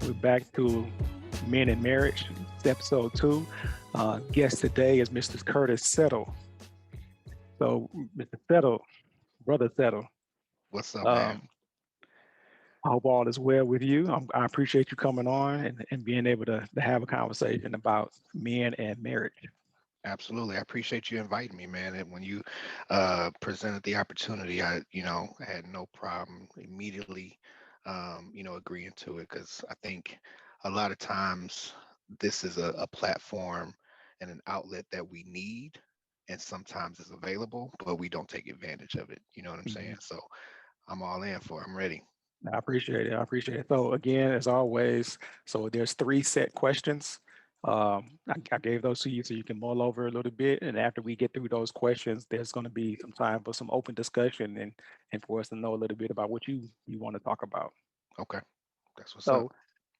We're back to Men in Marriage, it's episode 2. Guest today is Mr. Curtis Settle. So, Mr. Settle, Brother Settle, What's up, man? um, I hope all is well with you. I appreciate you coming on and being able to have a conversation about men and marriage. Absolutely. I appreciate you inviting me, man. And when you presented the opportunity, I had no problem immediately, agreeing to it because I think a lot of times this is a platform and an outlet that we need, and sometimes it's available, but we don't take advantage of it. You know what I'm saying? Mhm. So I'm all in for it. I'm ready. I appreciate it. I appreciate it. So again, as always, so there's 3 set questions. I gave those to you so you can mull over a little bit, and after we get through those questions, there's going to be some time for some open discussion and for us to know a little bit about what you want to talk about. Okay. That's what's up. So,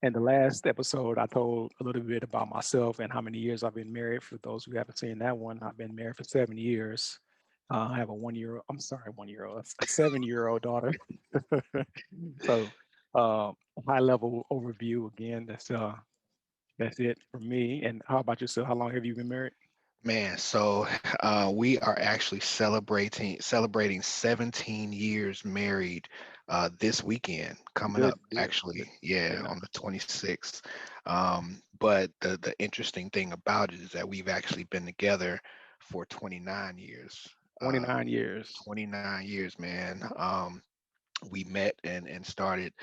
in the last episode, I told a little bit about myself and how many years I've been married. For those who haven't seen that one, I've been married for 7 years. I have a 1 year, I'm sorry, 1 year old, a 7 year old daughter. So, high level overview again. That's it for me. And how about yourself? How long have you been married? Man, so we are actually celebrating 17 years married this weekend coming Good up. deal. Actually, Good. yeah, Yeah. on the 26th. But the interesting thing about it is that we've actually been together for 29 years. Uh, 29 years. 29 years, man. We met and started,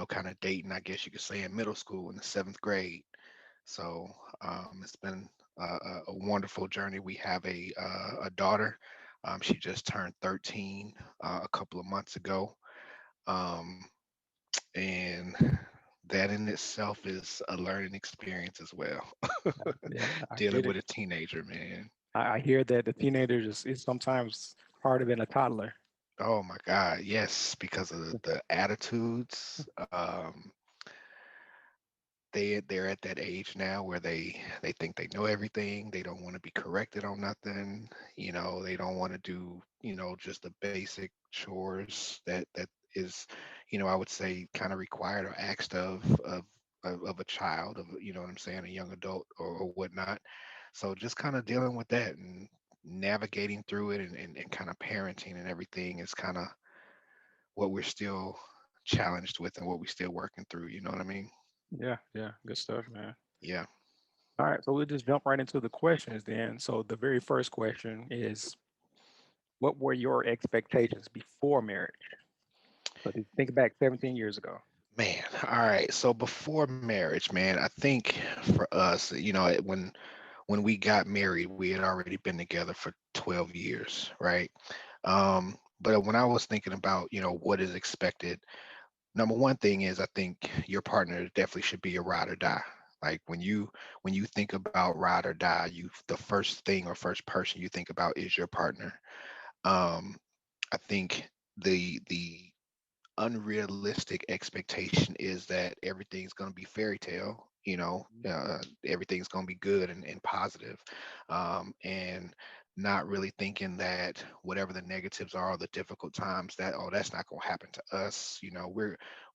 kind of dating, I guess you could say, in middle school in the seventh grade. So it's been a wonderful journey. We have a daughter. She just turned 13 a couple of months ago. Um, and that in itself is a learning experience as well. Yeah, I Dealing get it. with a teenager, man. I hear that the teenager is sometimes harder than a toddler. Oh my God, yes, because of the attitudes. They're at that age now where they think they know everything. They don't want to be corrected on nothing. They don't want to do, just the basic chores that is, I would say kind of required or asked of a child, of, what I'm saying, a young adult or whatnot. So just kind of dealing with that and navigating through it and kind of parenting and everything is kind of what we're still challenged with and what we're still working through. You know what I mean? Yeah, yeah, good stuff, man. Yeah. All right, so we'll just jump right into the questions then. So the very first question is, what were your expectations before marriage? So if you think back 17 years ago. Man, all right. So before marriage, man, I think for us, when we got married, we had already been together for 12 years, right? But when I was thinking about, what is expected, number one thing is I think your partner definitely should be a ride or die. Like when you think about ride or die, the first thing or first person you think about is your partner. Um, I think the unrealistic expectation is that everything's going to be fairy tale, everything's going to be good and positive, and not really thinking that whatever the negatives are, the difficult times, that, oh, that's not going to happen to us.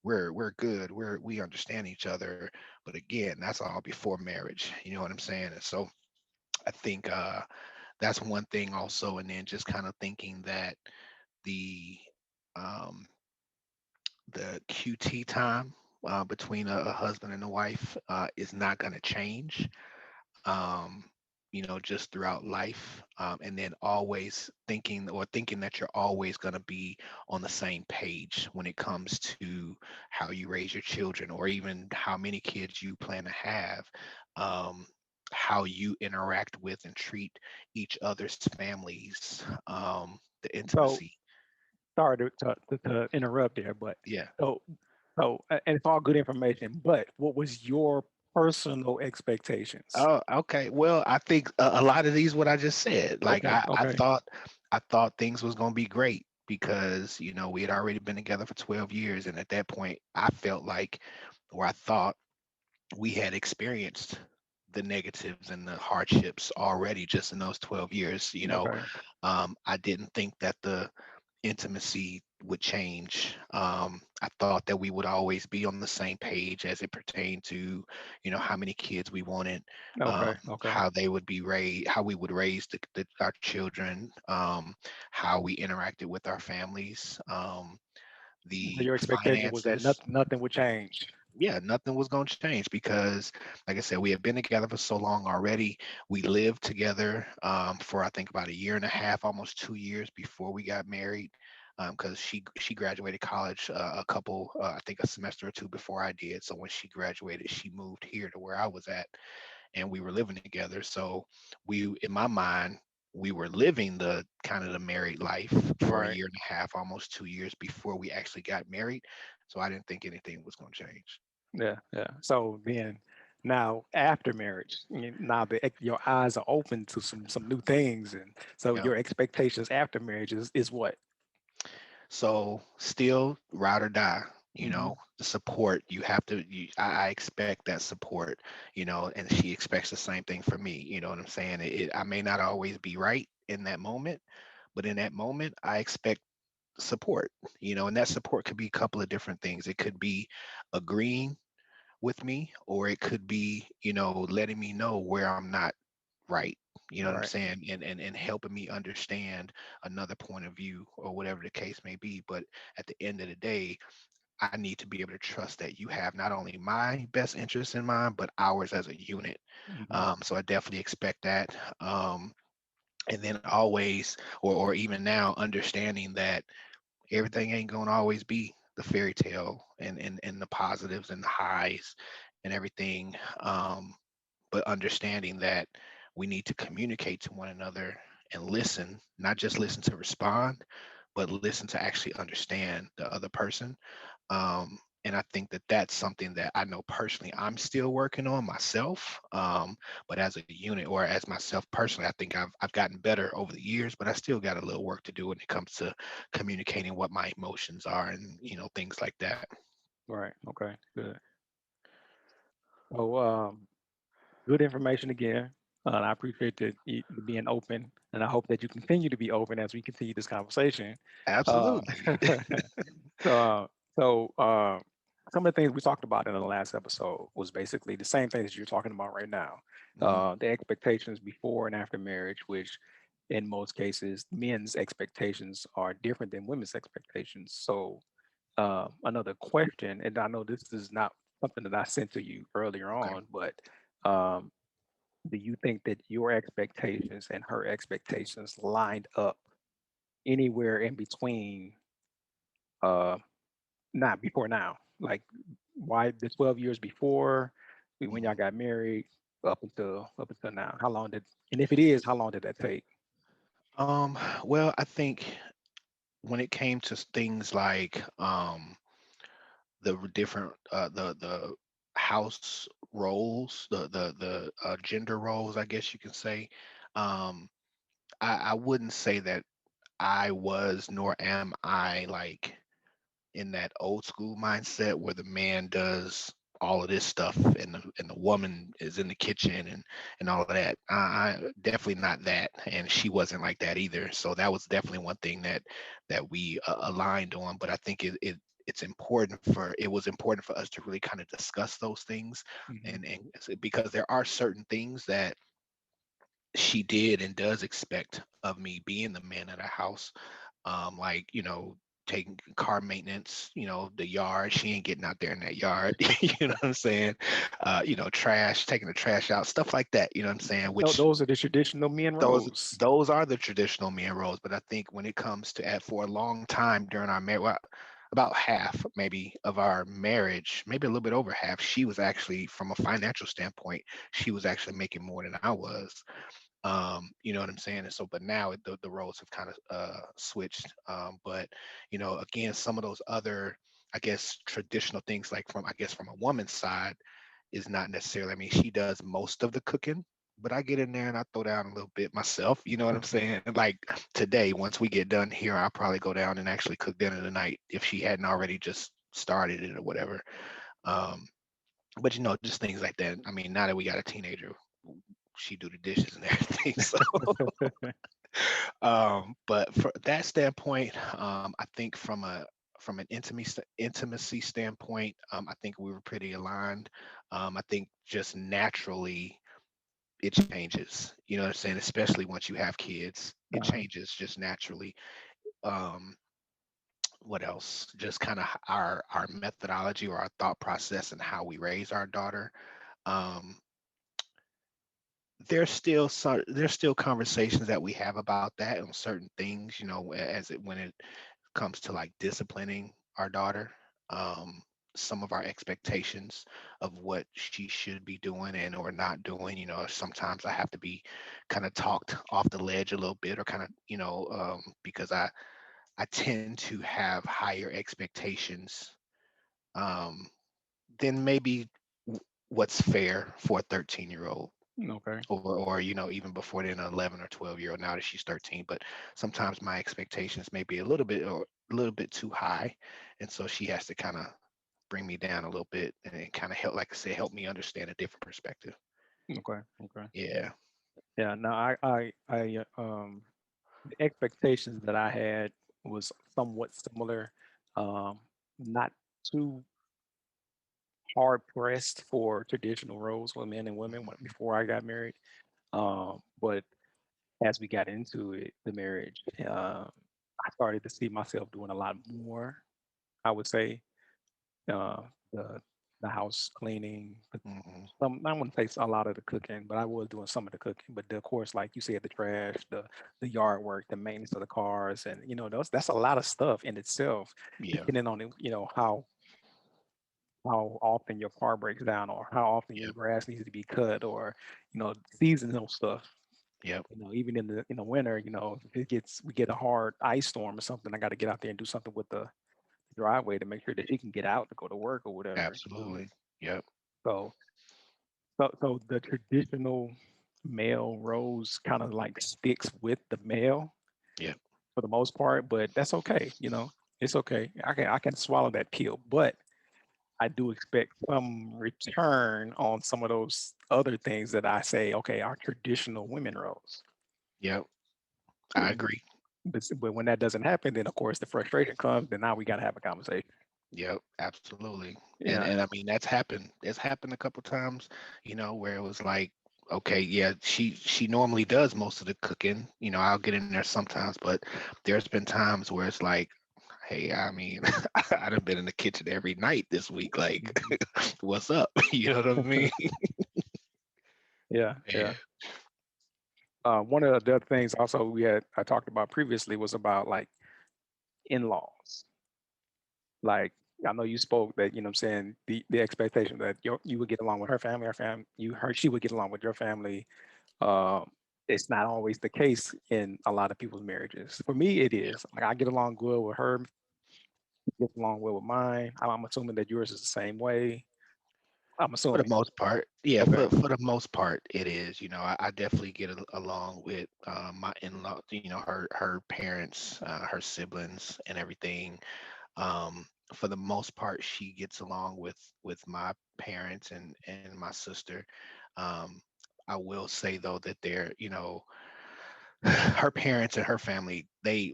We're good, we understand each other. But again, that's all before marriage, you know what I'm saying? And so I think that's one thing also. And then just kind of thinking that the um, the QT time between a husband and a wife is not going to change, um, just throughout life. And then always thinking that you're always going to be on the same page when it comes to how you raise your children, or even how many kids you plan to have, um, how you interact with and treat each other's families, the So intimacy. sorry to interrupt there, but Yeah. so and it's all good information, but what was your personal expectations? Oh, okay. Well, I think a lot of these what I just said. Like Okay, I okay. thought things was gonna be great because we had already been together for 12 years, and at that point, I felt like, or I thought, we had experienced the negatives and the hardships already just in those 12 years. Okay. I didn't think that intimacy would change. I thought that we would always be on the same page as it pertained to, how many kids we wanted, Okay, okay. how they would be raised, how we would raise our children, how we interacted with our families, So the your expectation was that finances. nothing would change. Yeah, nothing was going to change because, like I said, we had been together for so long already. We lived together for I think about a year and a half, almost 2 years before we got married. Because she graduated college a couple, I think a semester or two before I did. So when she graduated, she moved here to where I was at, and we were living together. So in my mind, we were living the kind of the married life for a Right. year and a half, almost 2 years before we actually got married. So I didn't think anything was going to change. Yeah, yeah. So then now after marriage, now your eyes are open to some new things, and so Yeah. your expectations after marriage is what? So still ride or die, Hmm. the support you have to, I expect that support, and she expects the same thing for me. You know what I'm saying? I may not always be right in that moment, but in that moment, I expect support, and that support could be a couple of different things. It could be agreeing with me, or it could be, letting me know where I'm not right. You know what I'm Right. saying? And helping me understand another point of view or whatever the case may be. But at the end of the day, I need to be able to trust that you have not only my best interests in mind, but ours as a unit. Hmm. So I definitely expect that. And then always, or even now, understanding that everything ain't gonna always be the fairy tale and the positives and the highs and everything. But understanding that we need to communicate to one another and listen, not just listen to respond, but listen to actually understand the other person. And I think that that's something that I know personally I'm still working on myself. But as a unit or as myself personally, I think I've gotten better over the years, but I still got a little work to do when it comes to communicating what my emotions are and things like that. Right. Okay. Good. So good information again. And I appreciate that you being open, and I hope that you continue to be open as we continue this conversation. Uh, Absolutely. so, some of the things we talked about in the last episode was basically the same things you're talking about right now. Mhm. The expectations before and after marriage, which in most cases, men's expectations are different than women's expectations. So, another question, and I know this is not something that I sent to you earlier Okay. on, but um, do you think that your expectations and her expectations lined up anywhere in between, uh, not before now? Like why the 12 years before when y'all Mhm. got married up until now? How long did, and if it is, how long did that take? Well, I think when it came to things like different the house roles, the gender roles, I guess you can say, um, I wouldn't say that I was nor am I like in that old school mindset where the man does all of this stuff and the woman is in the kitchen and all of that. I definitely not that, and she wasn't like that either. So that was definitely one thing that we aligned on. But I think it was important for us to really kind of discuss those things, Hmm. and because there are certain things that she did and does expect of me being the man of the house, like taking car maintenance, the yard. She ain't getting out there in that yard. You know what I'm saying? Trash, taking the trash out, stuff like that. You know what I'm saying? Which Those are the traditional men those roles. those are the traditional man roles. But I think when it comes to for a long time during our marriage, well, about half maybe of our marriage, maybe a little bit over half, she was actually, from a financial standpoint, she was actually making more than I was. You know what I'm saying? And so, but now the roles have kind of switched. But again, some of those other, I guess, traditional things, like from, I guess, from a woman's side, is not necessarily. I mean, she does most of the cooking, but I get in there and I throw down a little bit myself. You know what I'm saying? Like today, once we get done here, I'll probably go down and actually cook dinner tonight if she hadn't already just started it or whatever. Um, but just things like that. I mean, now that we got a teenager, she do the dishes and everything. So But for that standpoint, I think from an intimacy standpoint, I think we were pretty aligned. I think just naturally it changes. You know what I'm saying? Especially once you have kids, it Uh-huh. changes just naturally. Um, what else? Just kind of our methodology or our thought process and how we raise our daughter. Um, there's still conversations that we have about that on certain things, you know, as it when it comes to like disciplining our daughter. Um, some of our expectations of what she should be doing and or not doing, you know, sometimes I have to be kind of talked off the ledge a little bit or kind of, you know, because I tend to have higher expectations um, than maybe what's fair for a 13-year-old Okay. or you know even before then, an 11 or 12-year-old. Now that she's 13, but sometimes my expectations may be a little bit or a little bit too high, and so she has to kind of bring me down a little bit and kind of help, like I said, help me understand a different perspective. Okay. Okay. Yeah. Yeah. No, the expectations that I had was somewhat similar. Not too hard pressed for traditional roles for men and women Mhm. before I got married. But as we got into it, the marriage, I started to see myself doing a lot more. I would say uh, the the house cleaning. Mhm. I wouldn't say a lot of the cooking, but I was doing some of the cooking. But of course, like you said, the trash, the yard work, the maintenance of the cars, and that's a lot of stuff in itself. Yeah. Depending on how often your car breaks down, or how often your Yep. grass needs to be cut, or seasonal stuff. Yep. Even in the winter, if we get a hard ice storm or something, I got to get out there and do something with the driveway to make sure that she can get out to go to work or whatever. Absolutely. Yep. So, so the traditional male roles kind of like sticks with the male Yep. for the most part, but that's okay. It's okay. I can swallow that pill, but I do expect some return on some of those other things that I say, okay, our traditional women roles. Yep. I agree. But when that doesn't happen, then of course the frustration comes. Then now we got to have a conversation. Yep, absolutely. And Yeah. I mean that's happened. It's happened a couple times, you know, where it was like, okay, yeah, she normally does most of the cooking. You know, I'll get in there sometimes, but there's been times where it's like, hey, I mean, I'd have been in the kitchen every night this week. Like, Mhm. what's up? You know what I mean? Yeah. Yeah. Yeah. One of the other things also I talked about previously was about like in-laws. Like I know you spoke that what I'm saying the expectation that you would get along with her family you her she would get along with your family. Um, it's not always the case in a lot of people's marriages. For me, it Yeah. is. Like I get along good with her, she gets along well with mine. I'm assuming that yours is the same way. I'm For the assuming. most part, yeah. Okay. For the most part, it is. You know, I definitely get along with my in-law. You know, her parents, her siblings, and everything. For the most part, she gets along with my parents and my sister. Um, I will say though that they're, you know, her parents and her family,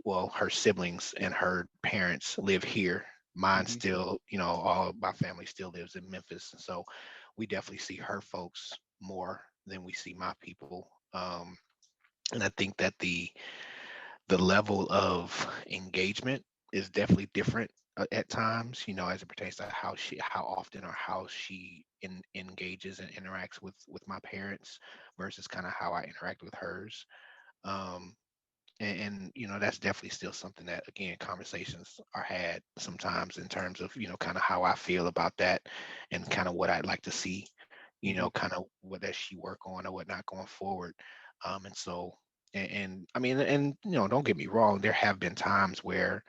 well, her siblings and her parents live here. Mine Hmm. still, you know, all my family still lives in Memphis. And so we definitely see her folks more than we see my people. And I think that the level of engagement is definitely different at times, you know, as it pertains to how often or how she engages and interacts with my parents versus kind of how I interact with hers. Um, and you know that's definitely still something that again conversations are had sometimes in terms of, you know, kind of how I feel about that and kind of what I'd like to see, you know, Hmm. kind of what does she work on or whatnot going forward. And so and I mean, and you know, don't get me wrong, there have been times where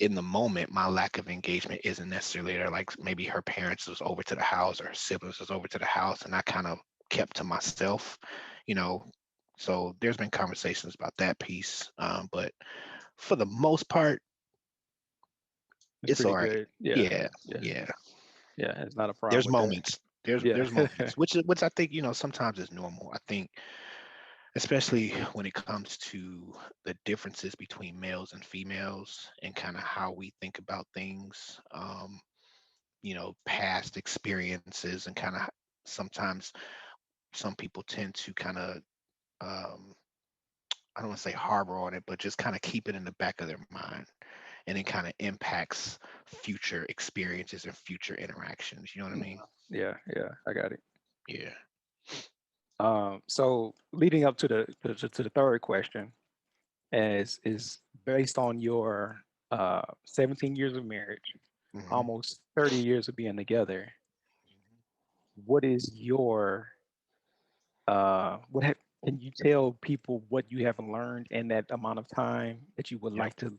in the moment my lack of engagement isn't necessarily there, like maybe her parents was over to the house or her siblings was over to the house and I kind of kept to myself, you know. So there's been conversations about that piece, but for the most part It's it's pretty all right. good. Yeah. Yeah. Yeah. Yeah. Yeah. It's not a problem There's with that. moments, there's Yeah. moments which I think, you know, sometimes is normal. I think especially when it comes to the differences between males and females and kind of how we think about things, past experiences, and kind of sometimes some people tend to kind of, um, I don't want to say harbor on it, but just kind of keep it in the back of their mind. And it kind of impacts future experiences and future interactions. You know what I mean? Yeah, yeah, I got it. Yeah. So leading up to the third question is based on your 17 years of marriage, Hmm. almost 30 years of being together. What is your can you tell people what you have learned in that amount of time that you would Yep. like to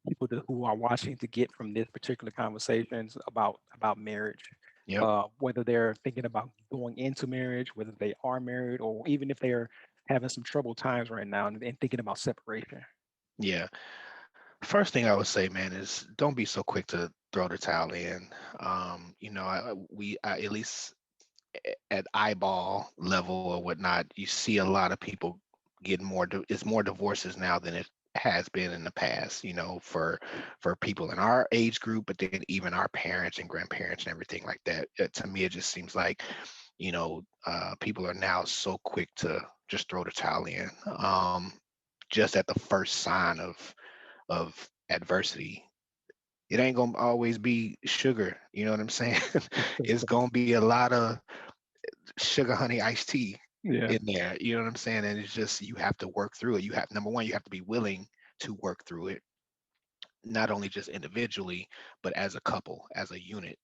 people who are watching to get from this particular conversations about marriage, Yep. whether they're thinking about going into marriage, whether they are married, or even if they're having some troubled times right now and thinking about separation. Yeah. First thing I would say, man, is don't be so quick to throw the towel in. At least at eyeball level or whatnot, you see a lot of people getting it's more divorces now than it has been in the past, for people in our age group, but then even our parents and grandparents and everything like that. To me, it just seems like, people are now so quick to just throw the towel in, just at the first sign of adversity. It ain't gonna always be sugar, you know what I'm saying? It's gonna be a lot of sugar honey iced tea Yeah. in there. You know what I'm saying? And it's just, you have to work through it. You have, number one, you have to be willing to work through it, not only just individually, but as a couple, as a unit.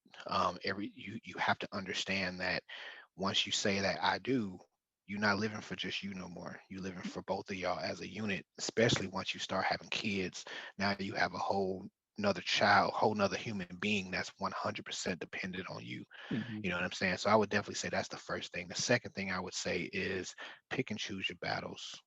You have to understand that once you say that I do, you're not living for just you no more. You're living for both of y'all as a unit, especially once you start having kids. Now you have a whole another child, whole nother human being that's 100% dependent on you. Hmm. You know what I'm saying? So I would definitely say that's the first thing. The second thing I would say is pick and choose your battles.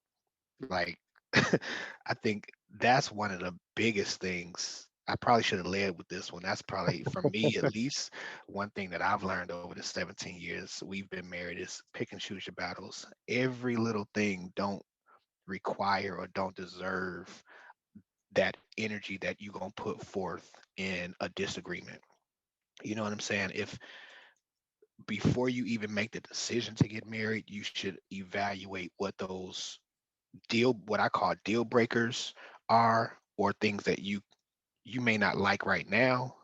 Like, I think that's one of the biggest things. I probably should have led with this one. That's probably, for me at least, one thing that I've learned over the 17 years we've been married is pick and choose your battles. Every little thing don't require or don't deserve that energy that you're going to put forth in a disagreement. You know what I'm saying? If before you even make the decision to get married, you should evaluate what I call deal breakers are, or things that you may not like right now,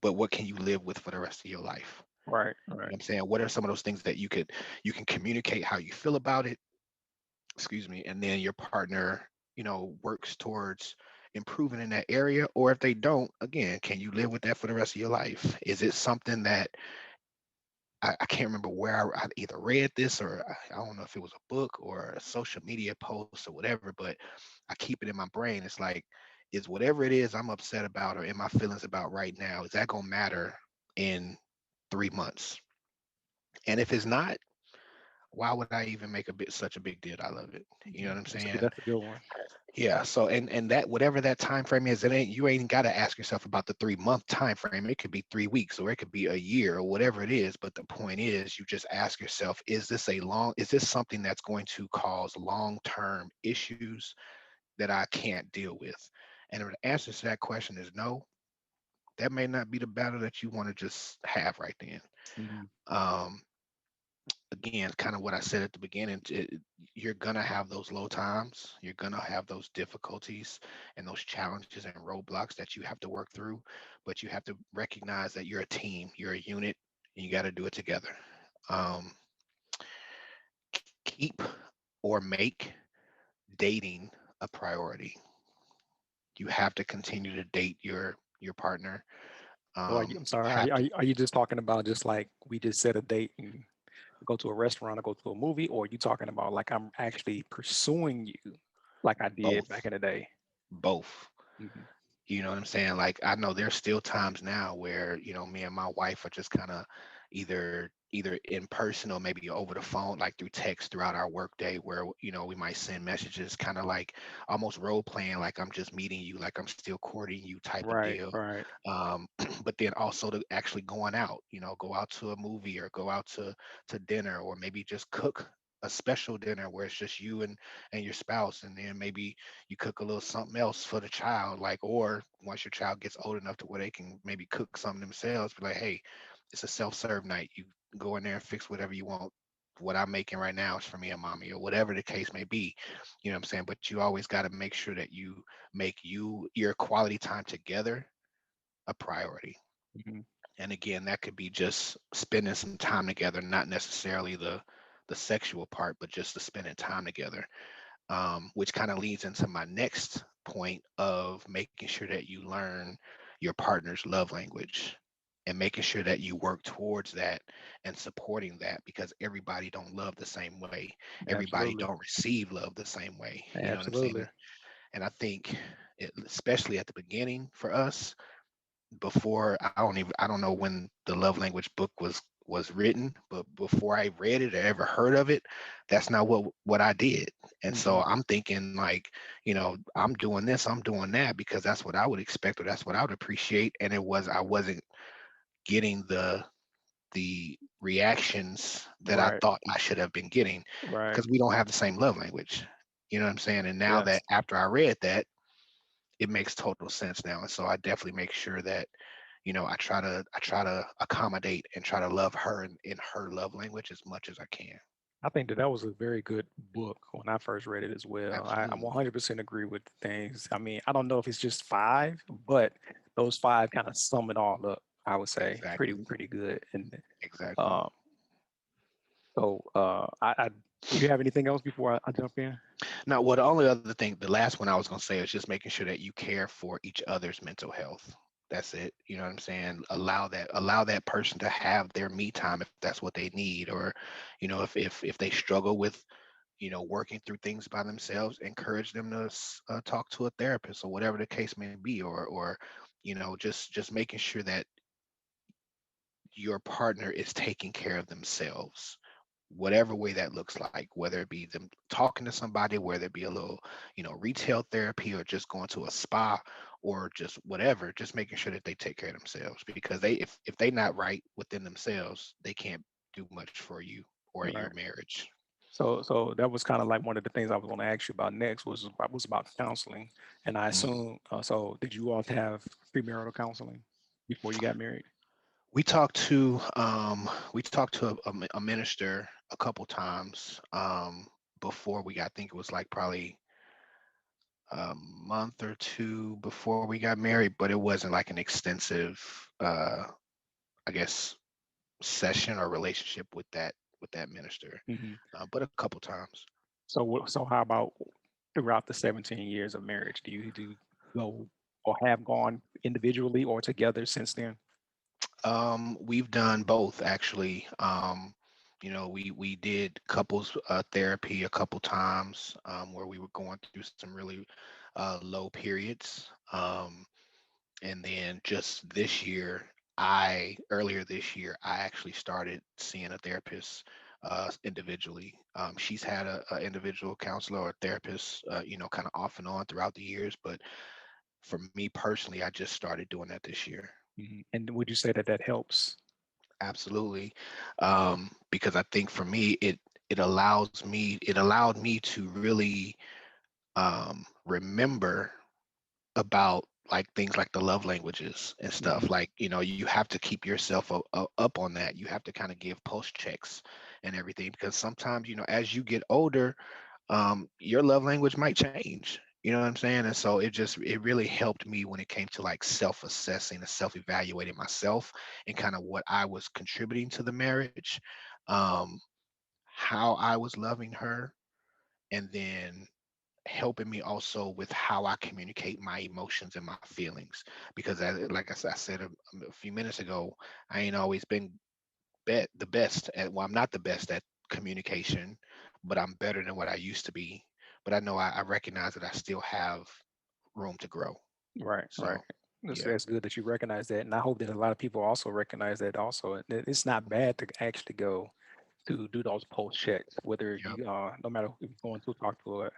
but what can you live with for the rest of your life? Right, You know right. what I'm saying? What are some of those things that you can communicate how you feel about it, excuse me, and then your partner, works towards improving in that area, or if they don't, again, can you live with that for the rest of your life? Is it something that I can't remember where I either read this, or I don't know if it was a book or a social media post or whatever, but I keep it in my brain. It's like, is whatever it is I'm upset about or in my feelings about right now, is that gonna matter in 3 months? And if it's not, why would I even make such a big deal out of it? You know what I'm saying? That's a good one. Yeah. So, and that, whatever that time frame is, you ain't got to ask yourself about the 3 month time frame. It could be 3 weeks, or it could be a year, or whatever it is. But the point is, you just ask yourself, is this something that's going to cause long term issues that I can't deal with? And if the answer to that question is no, that may not be the battle that you want to just have right then. Mhm. Um, Again, kind of what I said at the beginning, you're gonna have those low times, you're gonna have those difficulties and those challenges and roadblocks that you have to work through, but you have to recognize that you're a team, you're a unit, and you got to do it together. Um, Keep or make dating a priority. You have to continue to date your partner. So I'm You sorry, have to are you just talking about just like we just set a date and go to a restaurant or go to a movie, or are you talking about like I'm actually pursuing you like I did back both, in the day? both. Hmm. You know what I'm saying? Like, I know there's still times now where, me and my wife are just kind of either in person or maybe over the phone, like through text throughout our workday, where, we might send messages kind of like almost role playing, like I'm just meeting you, like I'm still courting you type of Right, deal. right. But then also to actually going out, go out to a movie or go out to dinner, or maybe just cook. a special dinner where it's just you and your spouse, and then maybe you cook a little something else for the child, like, or once your child gets old enough to where they can maybe cook something themselves, be like, hey, it's a self-serve night. You go in there and fix whatever you want. What I'm making right now is for me and mommy, or whatever the case may be. You know what I'm saying? But you always got to make sure that you make your quality time together a priority. Hmm. And again, that could be just spending some time together, not necessarily the sexual part, but just the spending time together. Which kind of leads into my next point of making sure that you learn your partner's love language, and making sure that you work towards that and supporting that, because everybody don't love the same way. Everybody Absolutely. don't receive love the same way. You know what I'm saying? Absolutely. And I think especially at the beginning for us, before I don't know when the love language book was written, but before I read it or ever heard of it, that's not what I did. And Hmm. so I'm thinking like, I'm doing this, I'm doing that because that's what I would expect, or that's what I would appreciate. And I wasn't getting the reactions that I Right. thought I should have been getting, Right. because we don't have the same love language. You know what I'm saying? And now that Yes. after I read that, it makes total sense now. And so I definitely make sure that, I try to accommodate and try to love her in her love language as much as I can. I think that that was a very good book when I first read it as well. I Absolutely. 100% agree with the things. I mean, I don't know if it's just five, but those five kind of sum it all up. I would say Exactly. pretty good. And Exactly. um, I do you have anything else before I jump in? Now, well, the only other thing, the last one I was going to say is just making sure that you care for each other's mental health. That's it. You know what I'm saying? Allow that person to have their me time if that's what they need, or, if they struggle with, working through things by themselves, encourage them to talk to a therapist or whatever the case may be, or just making sure that your partner is taking care of themselves, whatever way that looks like, whether it be them talking to somebody, whether it be a little, retail therapy, or just going to a spa, or just whatever, just making sure that they take care of themselves, because if they not right within themselves, they can't do much for you or your Right. marriage. So that was kind of like one of the things I was going to ask you about next was about counseling, and I Mhm. assume so. Did you all have premarital counseling before you got married? We talked to a minister a couple times, before we got, I think it was like probably a month or two before we got married, but it wasn't like an extensive, I guess, session or relationship with that minister, Hmm. but a couple times. So how about throughout the 17 years of marriage? Do you go or have gone individually or together since then? We've done both actually. We did couples therapy a couple times, where we were going through some really low periods. And then just this year, earlier this year, I actually started seeing a therapist individually. She's had a individual counselor or therapist, kind of off and on throughout the years, but for me personally, I just started doing that this year. Mhm. And would you say that that helps? Absolutely. Because I think for me, it allowed me to really remember about like things like the love languages and stuff. Hmm. Like, you have to keep yourself up on that. You have to kind of give pulse checks and everything, because sometimes, as you get older, your love language might change. You know what I'm saying? And so it really helped me when it came to like self-assessing and self-evaluating myself, and kind of what I was contributing to the marriage, um, how I was loving her, and then helping me also with how I communicate my emotions and my feelings. Because like I said a few minutes ago, I ain't always been the best at, well, I'm not the best at communication, but I'm better than what I used to be. But I know I recognize that I still have room to grow. Right, right. So yeah. That's good that you recognize that, and I hope that a lot of people also recognize that. Also, it's not bad to actually go to do those post checks, whether Yep. you no matter if you're going to talk to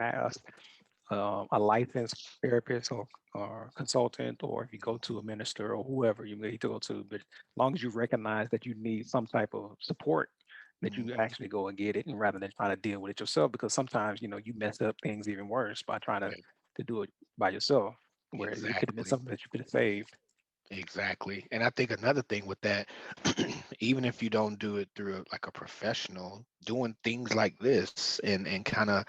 a licensed therapist or consultant, or if you go to a minister or whoever you need to go to. But as long as you recognize that you need some type of support, that you Mhm. actually go and get it, and rather than trying to deal with it yourself, because sometimes you mess up things even worse by trying Yeah, to do it by yourself, where it could have been exactly. something that you could have saved. Exactly. And I think another thing with that, even if you don't do it through like a professional, doing things like this and kind of,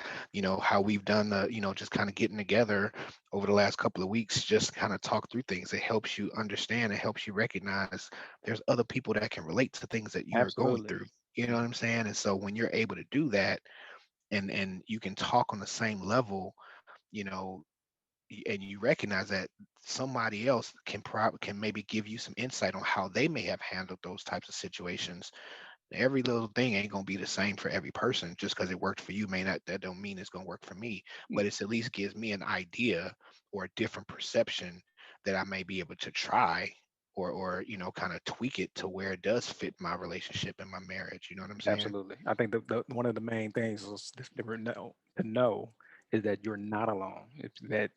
how we've done just kind of getting together over the last couple of weeks, just kind of talk through things. It helps you understand, it helps you recognize there's other people that can relate to things that you're going Absolutely. through. You know what I'm saying? And so when you're able to do that and you can talk on the same level, you know, and you recognize that somebody else can maybe give you some insight on how they may have handled those types of situations. Every little thing ain't gonna be the same for every person. Just because it worked for you may not that don't mean it's gonna work for me. But it's at least gives me an idea or a different perception that I may be able to try or kind of tweak it to where it does fit my relationship and my marriage. You know what I'm saying? Absolutely. I think the one of the main things is just to know is that you're not alone. It's that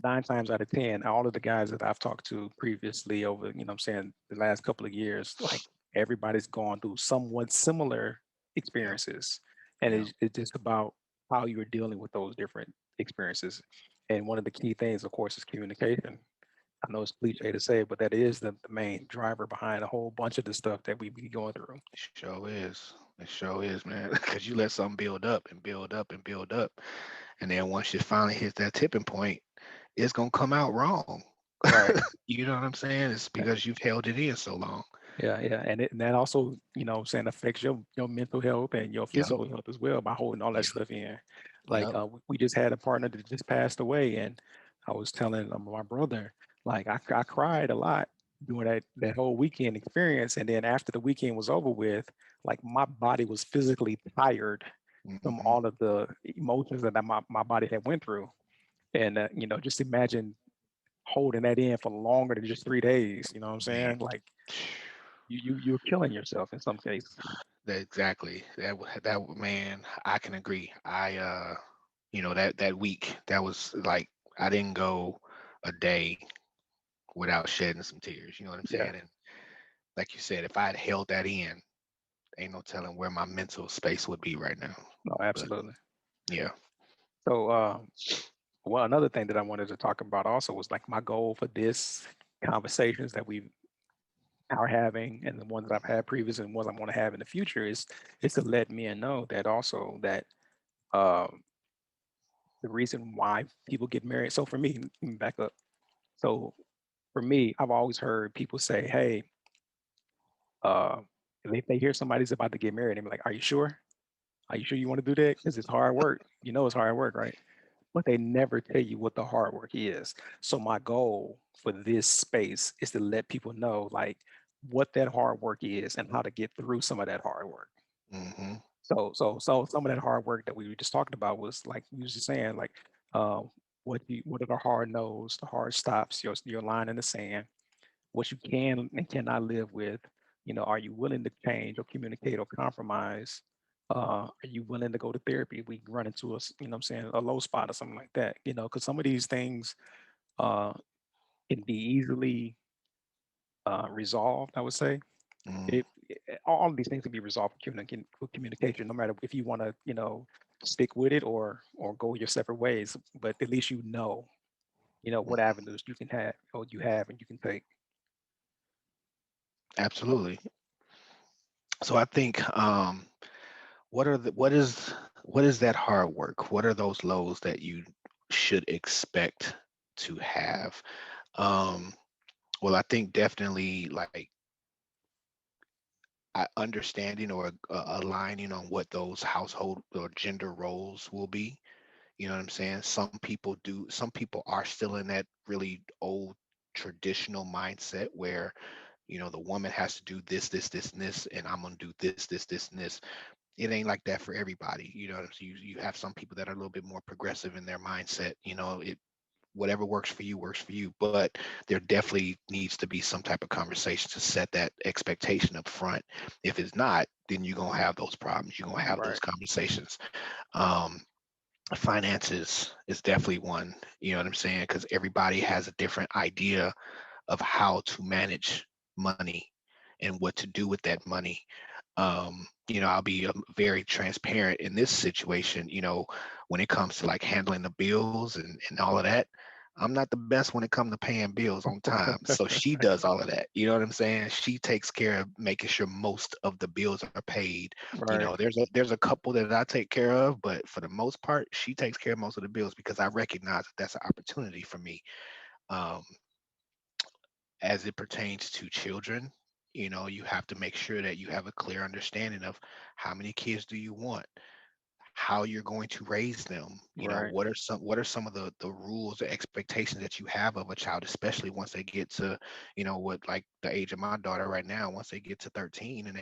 9 times out of 10, all of the guys that I've talked to previously over, I'm saying the last couple of years, like everybody's gone through somewhat similar Yep. experiences. And Yep. it's just about how you're dealing with those different experiences. And one of the key things, of course, is communication. I know it's cliche to say, but that is the main driver behind a whole bunch of the stuff that we be going through. It sure is. It sure is, man. Because you let something build up and build up and build up. And then once it finally hits that tipping point, it's gonna come out wrong. Right. You know what I'm saying? It's because you've held it in so long. Yeah, yeah, and that also, saying affects your mental health and your Yep, physical health as well by holding all that yep, stuff in. Like yep. we just had a partner that just passed away, and I was telling my brother, like I cried a lot during that whole weekend experience, and then after the weekend was over with, like my body was physically tired from Hmm. all of the emotions that my body had went through, and just imagine holding that in for longer than just 3 days. You know what I'm Man, saying? Like you're killing yourself in some cases. exactly. Man, I can agree. That week, that was like I didn't go a day without shedding some tears. You know what I'm Yeah, saying? And like you said, if I had held that in, ain't no telling where my mental space would be right now. no, But absolutely. yeah. So, well, another thing that I wanted to talk about also was like my goal for this conversations that we are having and the ones that I've had previously and ones I'm going to have in the future is to let men know that also that um, the reason why people get married. So for me, let me back up. So for me, I've always heard people say, "Hey, if they hear somebody's about to get married, they're like, 'Are you sure? Are you sure you want to do that? Because it's hard work. You know, it's hard work, right?'" But they never tell you what the hard work is. So my goal for this space is to let people know like what that hard work is and how to get through some of that hard work. Hmm. So some of that hard work that we were just talking about was like we was just saying like uh, what are the hard no's, the hard stops, your line in the sand, what you can and cannot live with. Are you willing to change or communicate or compromise? Are you willing to go to therapy if we run into what I'm saying, a low spot or something like that? Because some of these things uh, can be easily resolved, I would say. Hmm. All of these things can be resolved with communication, no matter if you want to, stick with it or go your separate ways. But at least what avenues you can have or you have and you can take. Absolutely. So I think what is that hard work? What are those lows that you should expect to have? Um, well, I think definitely like understanding or aligning on what those household or gender roles will be. You know what I'm saying? Some people are still in that really old traditional mindset where, the woman has to do this, this, this, and this, and I'm gonna do this, this, this, and this. It ain't like that for everybody. You know, so you have some people that are a little bit more progressive in their mindset. It whatever works for you. But there definitely needs to be some type of conversation to set that expectation up front. If it's not, then you're gonna have those problems. You're gonna have those Right. conversations. Um, finances is definitely one. You know what I'm saying? Because everybody has a different idea of how to manage money and what to do with that money. I'll be very transparent in this situation. When it comes to like handling the bills and all of that, I'm not the best when it comes to paying bills on time. So she does all of that. You know what I'm saying? She takes care of making sure most of the bills are paid. Right, There's a couple that I take care of, but for the most part, she takes care of most of the bills because I recognize that that's an opportunity for me. Um, as it pertains to children, you have to make sure that you have a clear understanding of how many kids do you want, how you're going to raise them. right, What are some of the rules or expectations that you have of a child, especially once they get to, what, like the age of my daughter right now. Once they get to 13 and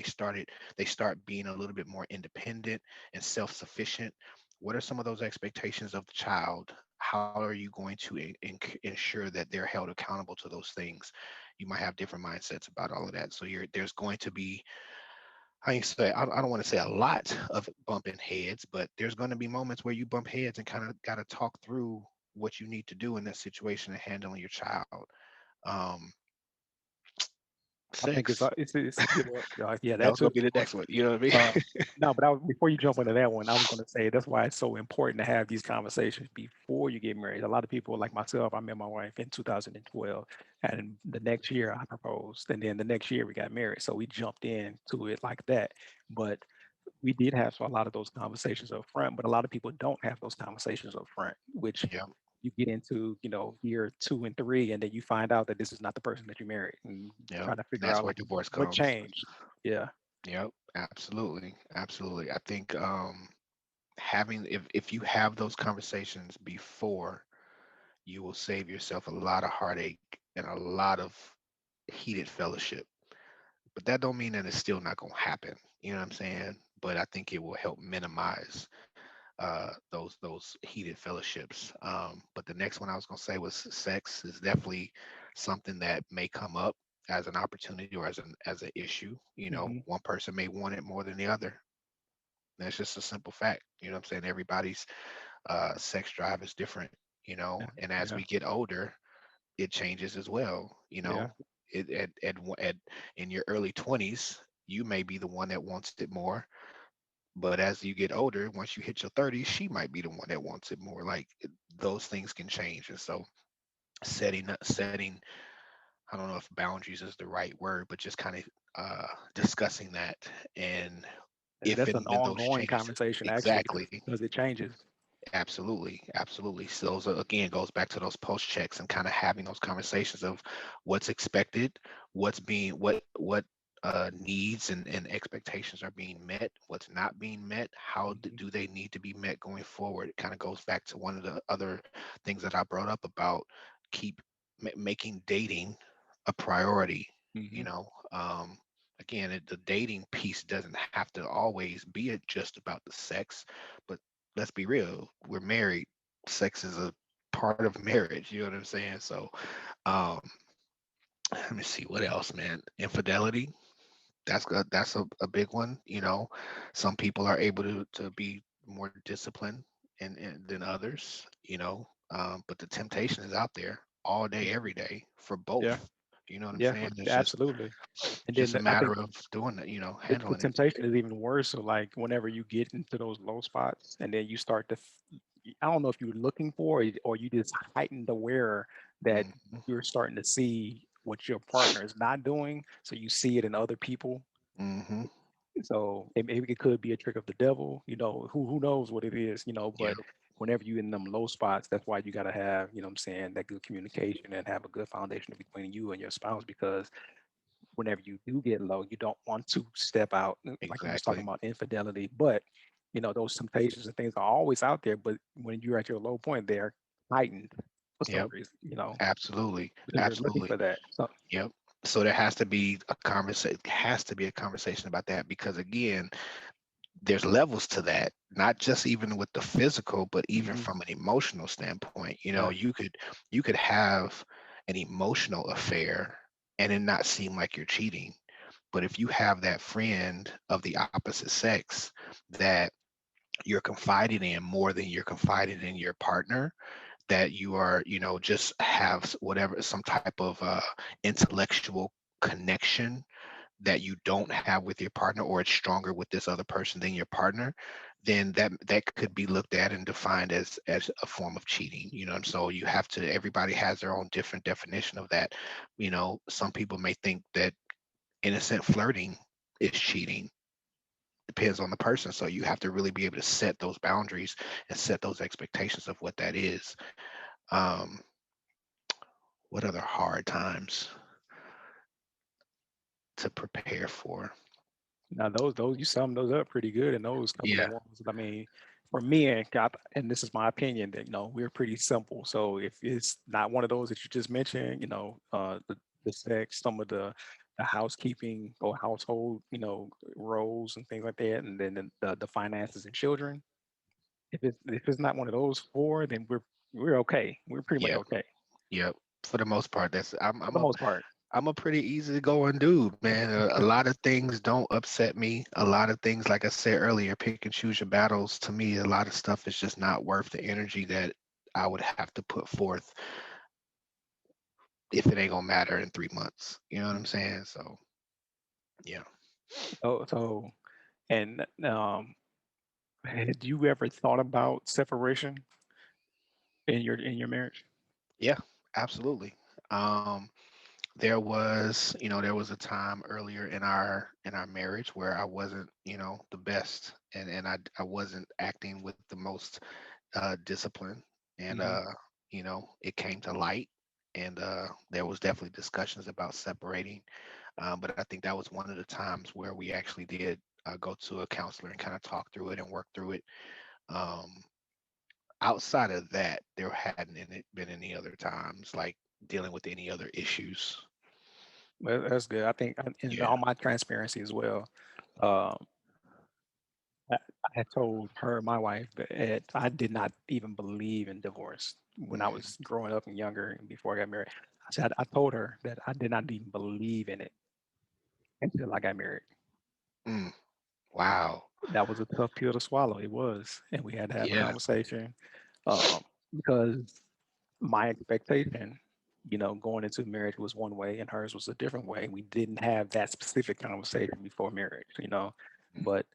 they start being a little bit more independent and self-sufficient. What are some of those expectations of the child? How are you going to ensure that they're held accountable to those things? You might have different mindsets about all of that. So there's going to be, I ain't say I don't want to say a lot of bumping heads, but there's going to be moments where you bump heads and kind of got to talk through what you need to do in that situation and handling your child. Um, I think it's, 6, yeah, yeah, that that was going too, to be the but, next one. You know what I uh, mean? no, but before you jump into that one, I was gonna say that's why it's so important to have these conversations before you get married. A lot of people like myself, I met my wife in 2012, and the next year I proposed, and then the next year we got married. So we jumped into it like that. But we did have a lot of those conversations up front, but a lot of people don't have those conversations up front, which Yeah, you get into, year 2 and 3, and then you find out that this is not the person that you married, and yeah. trying to And figure that's out where like divorce what comes. changed. Yeah. Yep, absolutely, absolutely. I think having if you have those conversations before, you will save yourself a lot of heartache and a lot of heated fellowship. But that don't mean that it's still not going to happen. You know what I'm saying? But I think it will help minimize those heated fellowships. But the next one I was going to say was sex is definitely something that may come up as an opportunity or as an issue. Hmm. One person may want it more than the other. That's just a simple fact. You know what I'm saying? Everybody's sex drive is different. Yeah. And as Yeah. we get older, it changes as well. Yeah. At in your early 20s, you may be the one that wants it more, but as you get older, once you hit your 30s, she might be the one that wants it more. Like those things can change, and so setting, I don't know if boundaries is the right word, but just kind of discussing that, and Yeah, if that's and an when those ongoing changes, conversation actually, exactly. because it changes. Absolutely, absolutely. So those again goes back to those post checks and kind of having those conversations of what's expected, what needs and expectations are being met, what's not being met, how Hmm. do they need to be met going forward. It kind of goes back to one of the other things that I brought up about keep making dating a priority. You Hmm. know, again, the dating piece doesn't have to always be just about the sex, but let's be real, we're married. Sex is a part of marriage. You know what I'm saying? So, um, let me see what else, man. Infidelity. That's a big one. Some people are able to be more disciplined than others. But the temptation is out there all day, every day for Yeah. both. You know what I'm Yeah. saying? It's just Absolutely. And just then a I matter think of doing it. the Handling it. temptation is even worse. So like whenever you get into those low spots, and then you start to, I don't know if you're looking for it or you just heightened aware that Hmm. you're starting to see what your partner is not doing. So you see it in other people. Hmm. So maybe it could be a trick of the devil, who knows what it is, Yeah. but whenever you in them low spots, that's why you gotta have, what I'm saying, that good communication and have a good foundation between you and your spouse, because whenever you do get low, you don't want to step out, like you was talking Exactly. about infidelity, but those temptations and things are always out there, but when you're at your low point, they're heightened for some Yep. reason, Absolutely. because you're looking Absolutely. for that. So, Yep. So there has to be a conversation. Has to be a conversation about that because again, there's levels to that. Not just even with the physical, but even mhm, from an emotional standpoint. yeah. You could have an emotional affair and it not seem like you're cheating. But if you have that friend of the opposite sex that you're confiding in more than you're confiding in your partner, that you are, just have whatever, some type of intellectual connection that you don't have with your partner, or it's stronger with this other person than your partner, then that could be looked at and defined as a form of cheating, you know. And so you have to, everybody has their own different definition of that. You know, some people may think that innocent flirting is cheating. Depends on the person. So you have to really be able to set those boundaries and set those expectations of what that is. um what other hard times to prepare for? Now those you summed those up pretty good in those couple of Yeah. ones. I mean, for me and God, and this is my opinion that we're pretty simple. So if it's not one of those that you just mentioned, the sex, some of the housekeeping or household, roles and things like that, and then the finances and children. If it's not one of those four, then we're okay. We're pretty much Yeah. okay Yep. For the most part, that's for the most part. I'm a pretty easygoing dude, man. A lot of things don't upset me. A lot of things, like I said earlier, pick and choose your battles. To me, a lot of stuff is just not worth the energy that I would have to put forth if it ain't gonna matter in 3 months. You know what I'm Mhm. saying? So yeah. So and had you ever thought about separation in your marriage? Yeah, absolutely. Um, there was a time earlier in our marriage where I wasn't, the best, and I wasn't acting with the most discipline, and Mhm. it came to light, and there was definitely discussions about separating. But I think that was one of the times where we actually did go to a counselor and kind of talk through it and work through it. Um, Outside of that, there hadn't been any other times like dealing with any other issues. Well, that's good. I think, in Yeah. all my transparency as well, um, I, I had told her, my wife, that I did not even believe in divorce when I Mm, was growing up and younger and before I got married. I told her that I did not even believe in it until I got married. mm, wow. That was a tough pill to swallow. It was, and we had to have a Yeah. conversation, because my expectation, going into marriage was one way and hers was a different way. We didn't have that specific conversation before marriage, Mm, but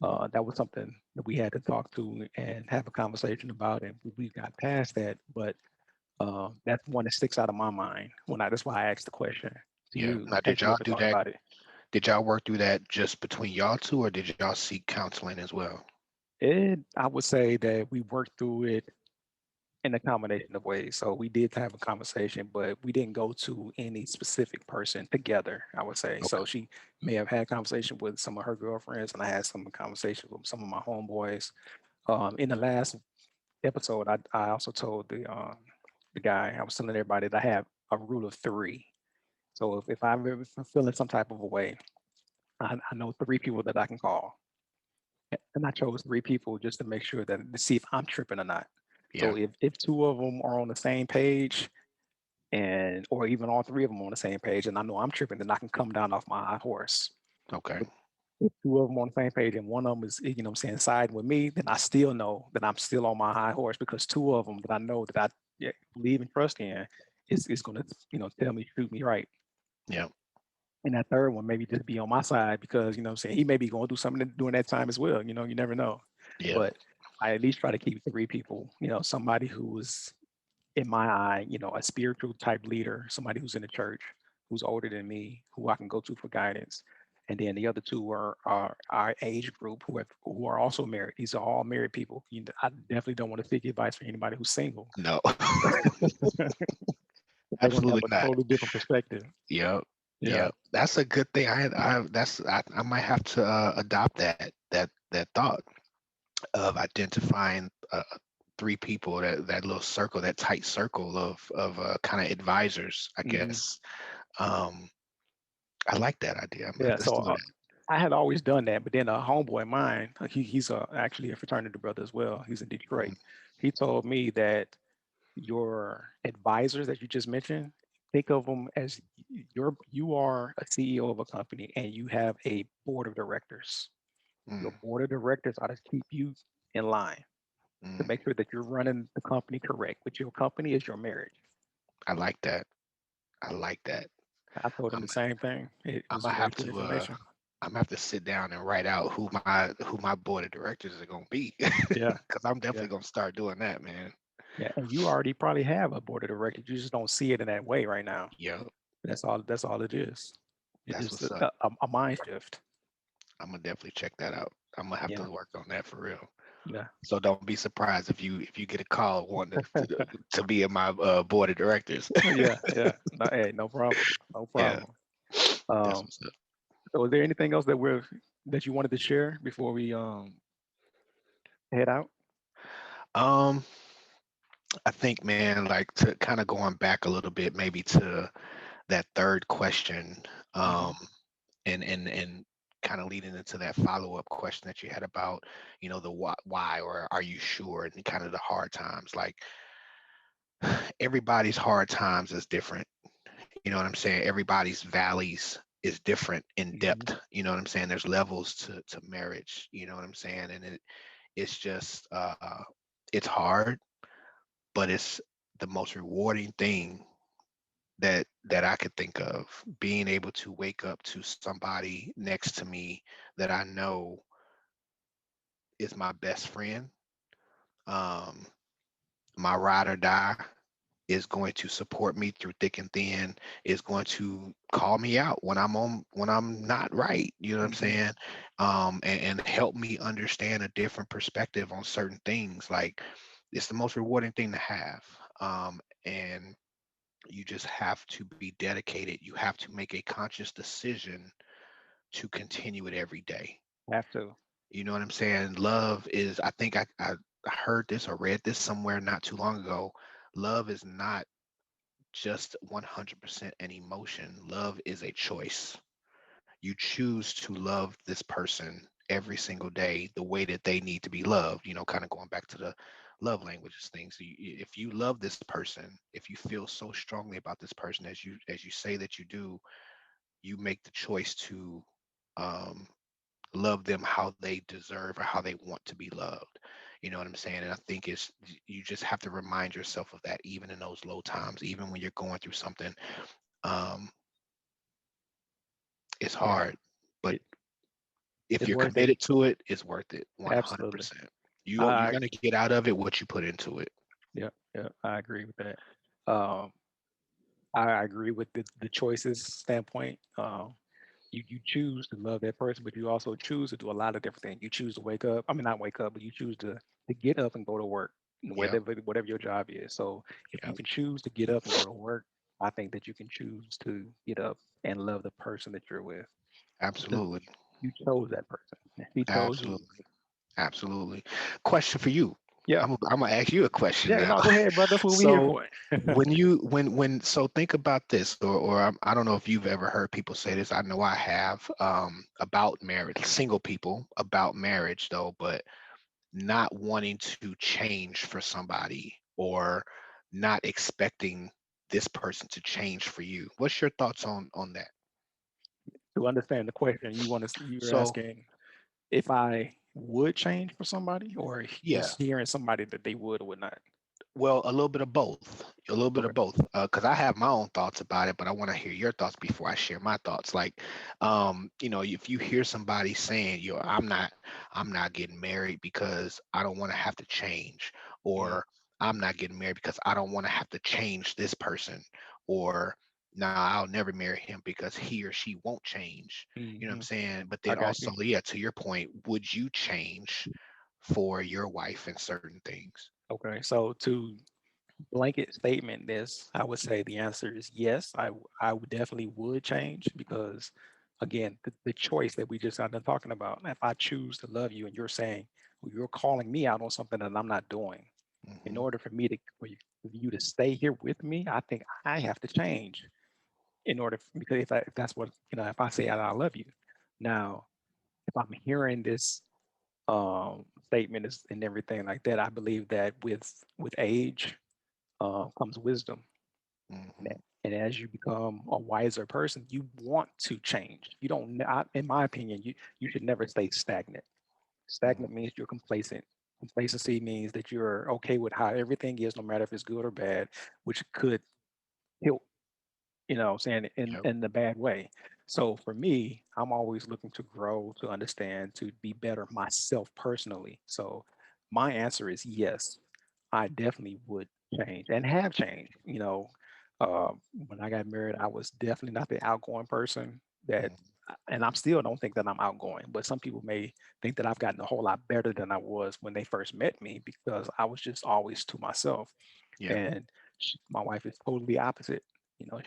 that was something that we had to talk to and have a conversation about, and we got past that. But that's one that sticks out of my mind that's why I asked the question to yeah. you. Now, Had did you y'all ever do thought that? about it? Did y'all work through that just between y'all two, or did y'all seek counseling as well? I would say that we worked through it in a combination of ways. So we did have a conversation, but we didn't go to any specific person together, I would say. Okay. So she may have had conversation with some of her girlfriends, and I had some conversation with some of my homeboys. In the last episode, I also told the guy, I was telling everybody that I have a rule of three. So if I'm ever feeling some type of a way, I know three people that I can call. And I chose three people just to make sure that to see if I'm tripping or not. Yeah. So if two of them are on the same page, and or even all three of them on the same page, and I know I'm tripping, then I can come down off my high horse. Okay. But if two of them on the same page and one of them is, what I'm saying, siding with me, then I still know that I'm still on my high horse, because two of them that I know that I, yeah, believe and trust in is going to, tell me, shoot me right. Yeah. And that third one maybe just be on my side because, what I'm saying, he may be going through something during that time as well. You never know. Yeah. But I at least try to keep three people, somebody who is, in my eye, a spiritual type leader, somebody who's in the church, who's older than me, who I can go to for guidance. And then the other two are our age group who are also married. These are all married people. I definitely don't want to seek advice for anybody who's single. No. They're going to have Absolutely a not. totally different perspective. Yep. Yeah. Yep. That's a good thing. I might have to adopt that thought of identifying three people, that little circle, that tight circle of kind of advisors, I hmm guess. Um, I like that idea. I'm gonna have Yeah. to So steal that. I had always done that, but then a homeboy of mine, he's actually a fraternity brother as well. He's in Detroit. Mm, He told me that your advisors that you just mentioned, think of them as you are a CEO of a company and you have a board of directors. Your mm, board of directors are to keep you in line to mm. make sure that you're running the company correct. But your company is your marriage. I like that. I like that. I told him I'm the same thing. It I'm was gonna very have good to information. I'm gonna have to sit down and write out who my board of directors are gonna be, Yeah, because I'm yeah, definitely gonna start doing that, man. yeah. And you already probably have a board of directors. You just don't see it in that way right now. Yeah, That's all. That's all it is. It's that's just what's up. a mind shift. I'm gonna definitely check that out. I'm gonna have Yeah, to work on that for real. yeah, So don't be surprised if you get a call wanting to be in my board of directors. yeah, yeah. No, hey, no problem. No Yeah, problem. that's Um, what's up. so is there anything else that you wanted to share before we head out? Um, I think, man, like to kind of going back a little bit, maybe to that third question, Hmm. um, and kind of leading into that follow-up question that you had about, the why, or are you sure, and kind of the hard times. Like everybody's hard times is different. You know what I'm saying? Everybody's valleys is different in Hmm. depth. You know what I'm saying? There's levels to marriage. You know what I'm saying? And it's just it's hard, but it's the most rewarding thing that I could think of, being able to wake up to somebody next to me that I know is my best friend, um, my ride or die, is going to support me through thick and thin, is going to call me out when I'm not right. You know what I'm Hmm. saying? And help me understand a different perspective on certain things. Like it's the most rewarding thing to have. And you just have to be dedicated. You have to make a conscious decision to continue it every day. Have to. You know what I'm saying? Love is, I think I heard this or read this somewhere not too long ago. Love is not just 100% an emotion. Love is a choice. You choose to love this person every single day the way that they need to be loved, kind of going back to the love languages things. So if you love this person, if you feel so strongly about this person as you say that you do, you make the choice to um, love them how they deserve or how they want to be loved. You know what I'm saying? And I think you just have to remind yourself of that even in those low times, even when you're going through something. um, it's Yeah. hard, but It, if it's you're worth it. committed to it, it's worth it Absolutely. 100%. You're I gonna get out of it what you put into it. Yeah, yeah, I agree with that. Um, I agree with the choices standpoint. You choose to love that person, but you also choose to do a lot of different things. You choose to wake up. I mean, not wake up, but you choose to get up and go to work, Yep, whatever your job is. So if you yep, can choose to get up and go to work, I think that you can choose to get up and love the person that you're with because absolutely, you chose that person. He chose you. absolutely, absolutely. Question for you. Yeah, I'm gonna ask you a question yeah. now. No, go ahead, bro. That's what we're here So for. so think about this, or I don't know if you've ever heard people say this. I know I have, about marriage, single people about marriage though, but not wanting to change for somebody, or not expecting this person to change for you. What's your thoughts on that? To understand the question, you're So asking if I would change for somebody, or yeah, just hearing somebody that they would or would not. well, a little bit of both, a little bit of Okay. both, because I have my own thoughts about it, but I want to hear your thoughts before I share my thoughts. Like, if you hear somebody saying, "Yo, I'm not getting married because I don't want to have to change," Mm-hmm. or "I'm not getting married because I don't want to have to change this person," or "Nah, I'll never marry him because he or she won't change." You know what I'm Hmm. saying? But I then got also, you. yeah, to your point, would you change for your wife in certain things? Okay. So to blanket statement this, I would say the answer is yes. I would definitely would change because, again, the choice that we just got done talking about. If I choose to love you and you're saying, well, you're calling me out on something that I'm not doing, in Hmm. order for you to stay here with me, I think I have to change in order because if that's what if I say I love you. Now, if I'm hearing this statement and everything like that, I believe that with age comes wisdom. Hmm. And as you become a wiser person, you want to change. You don't, in my opinion, you should never stay stagnant. Hmm. Stagnant means you're complacent. Complacency means that you're okay with how everything is, no matter if it's good or bad, which could tilt saying, Yep. in the bad way. So for me, I'm always looking to grow, to understand, to be better myself personally. So my answer is yes, I definitely would change and have changed. When I got married, I was definitely not the outgoing person that, Mm, and I'm still don't think that I'm outgoing, but some people may think that I've gotten a whole lot better than I was when they first met me because I was just always to myself. yeah. And my wife is totally opposite.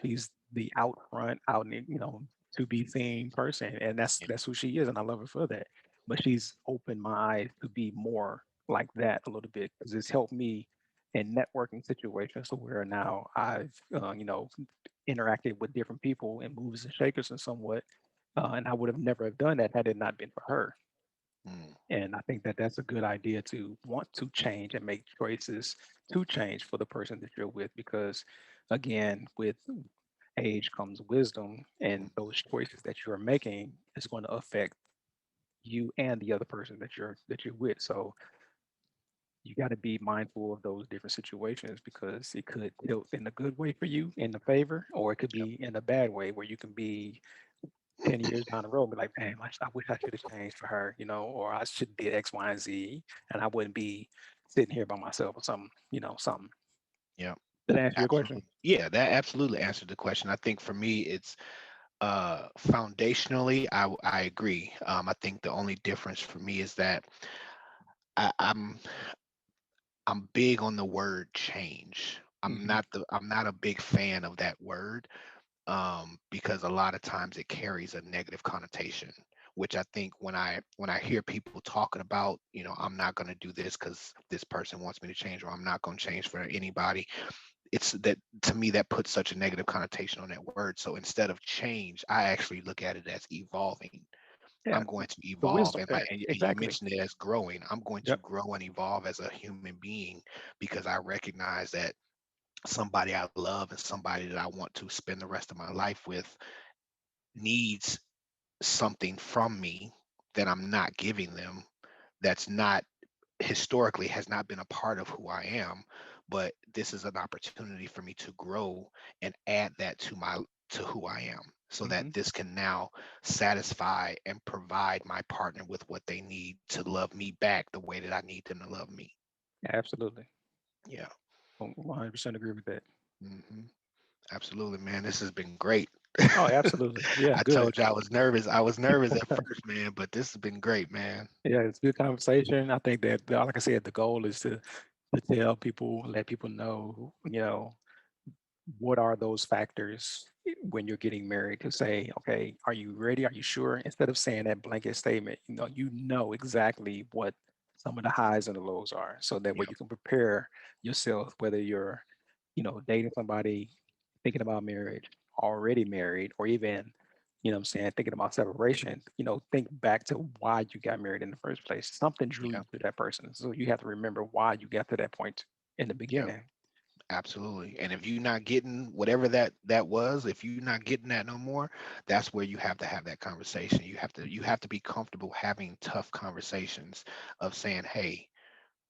She's the out front, out, to be seen person, and Yeah. that's who she is, and I love her for that. But she's opened my eyes to be more like that a little bit because it's helped me in networking situations to where now I've interacted with different people and movers and shakers and somewhat, and I would have never have done that had it not been for her. Mm, And I think that that's a good idea to want to change and make choices to change for the person that you're with, because again, with age comes wisdom, and mm, those choices that you're making is going to affect you and the other person that you're with. So you got to be mindful of those different situations because it could tilt in a good way for you in the favor, or it could yep. be in a bad way where you can be 10 years down the road and be like, damn, I wish I should have changed for her, or I should have did X, Y, and Z, and I wouldn't be sitting here by myself or something, something. Yep. Did I answer your question? Absolutely. Yeah, that absolutely answered the question. I think for me, it's foundationally, I agree. I think the only difference for me is that I, I'm big on the word change. Hmm. I'm not a big fan of that word, because a lot of times it carries a negative connotation, which I think when I hear people talking about, I'm not going to do this because this person wants me to change, or I'm not going to change for anybody. It's that, to me, that puts such a negative connotation on that word. So instead of change, I actually look at it as evolving. I'm Yeah, going to the evolve, wisdom. and Yeah, and you exactly. mentioned it as growing. I'm going to Yep. grow and evolve as a human being because I recognize that somebody I love and somebody that I want to spend the rest of my life with needs something from me that I'm not giving them, that's not historically has not been a part of who I am, but this is an opportunity for me to grow and add that to who I am, so that Hmm. this can now satisfy and provide my partner with what they need to love me back the way that I need them to love me. Absolutely. Yeah. 100% agree with that. Hmm. Absolutely, man. This has been great. Oh, absolutely. Yeah, I good. told you I was nervous. I was nervous at first, man, but this has been great, man. Yeah, it's good conversation. I think that, like I said, the goal is to tell people, let people know, what are those factors when you're getting married to say, okay, are you ready? Are you sure? Instead of saying that blanket statement, you know exactly what some of the highs and the lows are. So that way Yep. you can prepare yourself, whether you're, dating somebody, thinking about marriage, already married, or even, what I'm saying, thinking about separation, think back to why you got married in the first place. Something drew Yeah. you to that person. So you have to remember why you got to that point in the Yeah. beginning. Absolutely. And if you're not getting whatever that was, if you're not getting that no more, that's where you have to have that conversation. You have to be comfortable having tough conversations of saying, "Hey,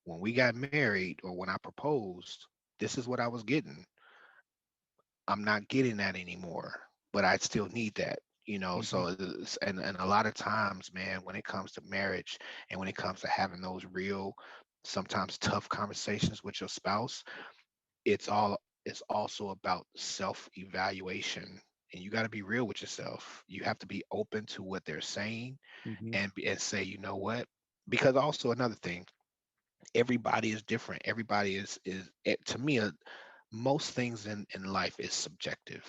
when we got married or when I proposed, this is what I was getting. I'm not getting that anymore, but I still need that." Hmm. So and a lot of times, man, when it comes to marriage and when it comes to having those real, sometimes tough conversations with your spouse, it's also about self-evaluation, and you got to be real with yourself. You have to be open to what they're saying, Hmm. and say, you know what? Because also another thing, everybody is different. Everybody to me, most things in life is subjective.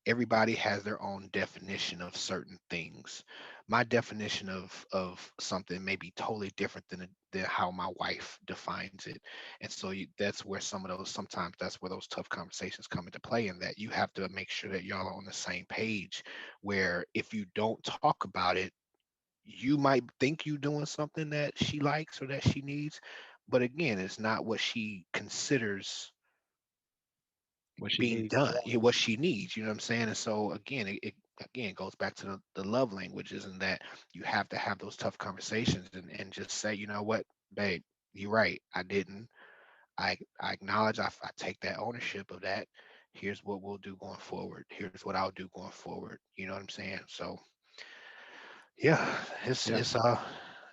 Everybody has their own definition of certain things. My definition of something may be totally different than how my wife defines it, and so that's where sometimes that's where those tough conversations come into play. And that you have to make sure that y'all are on the same page. Where if you don't talk about it, you might think you doing something that she likes or that she needs, but again, it's not what she considers What she being needs. done, what she needs, you know what I'm saying? And so again, it again goes back to the love languages, and that you have to have those tough conversations, and just say, you know what, babe, you're right. I didn't. I acknowledge, I take that ownership of that. here's what we'll do going forward. Here's what I'll do going forward. You know what I'm saying? So yeah, Yeah.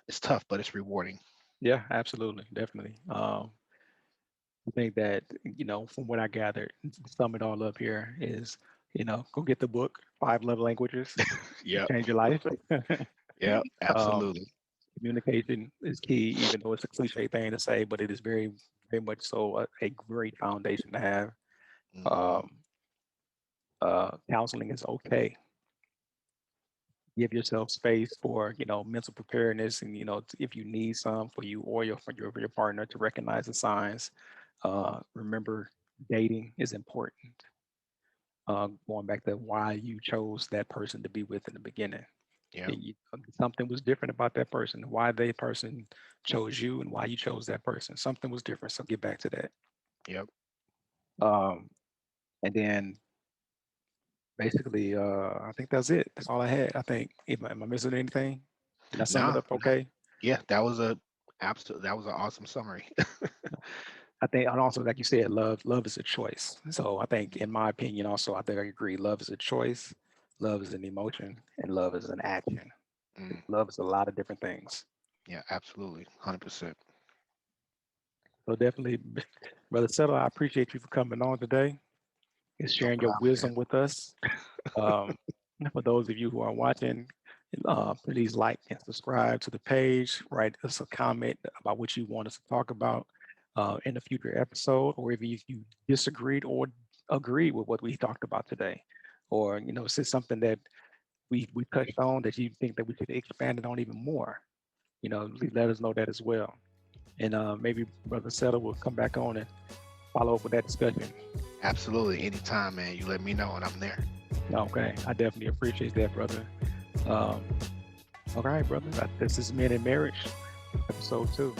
it's tough, but it's rewarding. Yeah, absolutely. Definitely. I think that, from what I gathered, to sum it all up here is, go get the book, Five Love Languages, Yep. change your life. Yep. um, Absolutely. Communication is key, even though it's a cliche thing to say, but it is very, very much so a great foundation to have. Hmm. Um, Counseling is okay. Give yourself space for, mental preparedness, and if you need some for you or your partner to recognize the signs. Remember, dating is important. Going back to why you chose that person to be with in the beginning. Yep. Something was different about that person, why that person chose you, and why you chose that person. Something was different. So get back to that. Yep. Um, and then basically, I think that's it. That's all I had. I think. Am I missing anything? Did I sum it Nah. up okay? Yeah. That was an awesome summary. I think, and also, like you said, love is a choice. So I think, in my opinion, also, I think I agree. Love is a choice, love is an emotion, and love is an action. Mm, Love is a lot of different things. yeah. Absolutely. 100%. So definitely, Brother Settle, I appreciate you for coming on today and No sharing your problem, man. wisdom with us. Um, for those of you who are watching, please like and subscribe to the page. Write us a comment about what you want us to talk about in a future episode, or if you disagreed or agreed with what we talked about today, or if it's something that we touched on that you think that we could expand it on even more. Please let us know that as well. And maybe Brother Settle will come back on and follow up with that discussion. Absolutely. Anytime, man. You let me know and I'm there. Okay, I definitely appreciate that, brother. Um, all right, brother. This is Men in Marriage, episode 2.